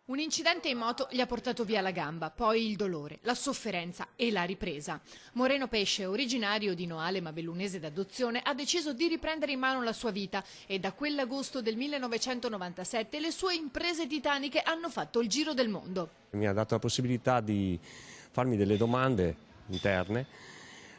Un incidente in moto gli ha portato via la gamba, poi il dolore, la sofferenza e la ripresa. Moreno Pesce, originario di Noale ma bellunese d'adozione, ha deciso di riprendere in mano la sua vita e da quell'agosto del 1997 le sue imprese titaniche hanno fatto il giro del mondo. Mi ha dato la possibilità di farmi delle domande interne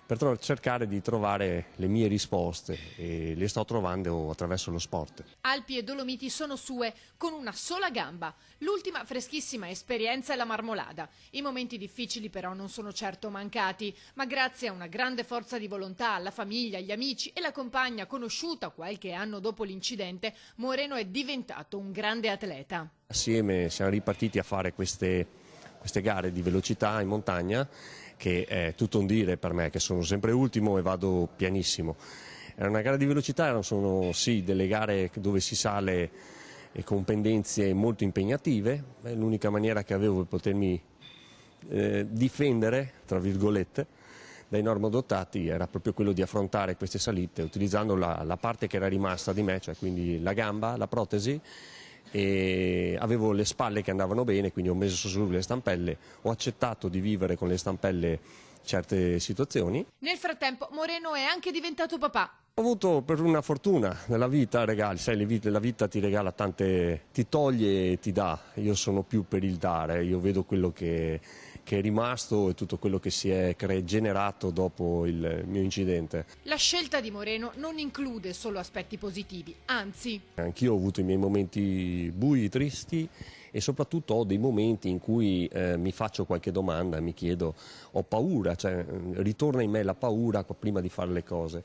per cercare di trovare le mie risposte e le sto trovando attraverso lo sport. Alpi e Dolomiti sono sue, con una sola gamba. L'ultima freschissima esperienza è la Marmolada. I momenti difficili però non sono certo mancati, ma grazie a una grande forza di volontà, alla famiglia, agli amici e la compagna conosciuta qualche anno dopo l'incidente, Moreno è diventato un grande atleta. Assieme siamo ripartiti a fare queste gare di velocità in montagna, che è tutto un dire per me, che sono sempre ultimo e vado pianissimo. Era una gara di velocità, sono sì delle gare dove si sale con pendenze molto impegnative, è l'unica maniera che avevo per potermi difendere, tra virgolette, dai normodotati era proprio quello di affrontare queste salite utilizzando la parte che era rimasta di me, cioè quindi la gamba, la protesi, e avevo le spalle che andavano bene, quindi ho messo su le stampelle, ho accettato di vivere con le stampelle certe situazioni. Nel frattempo Moreno è anche diventato papà. Ho avuto per una fortuna nella vita, regali, sai, la vita ti regala tante, ti toglie e ti dà, io sono più per il dare, io vedo quello che è rimasto e tutto quello che si è generato dopo il mio incidente. La scelta di Moreno non include solo aspetti positivi, anzi. Anch'io ho avuto i miei momenti bui, tristi e soprattutto ho dei momenti in cui mi faccio qualche domanda e mi chiedo, ho paura, cioè ritorna in me la paura prima di fare le cose.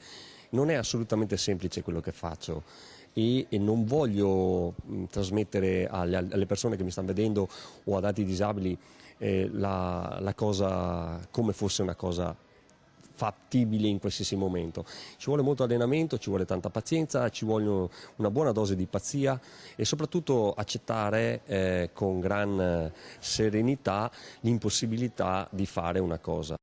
Non è assolutamente semplice quello che faccio e non voglio trasmettere alle persone che mi stanno vedendo o ad altri disabili la cosa come fosse una cosa fattibile in qualsiasi momento. Ci vuole molto allenamento, ci vuole tanta pazienza, ci vuole una buona dose di pazzia e soprattutto accettare con gran serenità l'impossibilità di fare una cosa.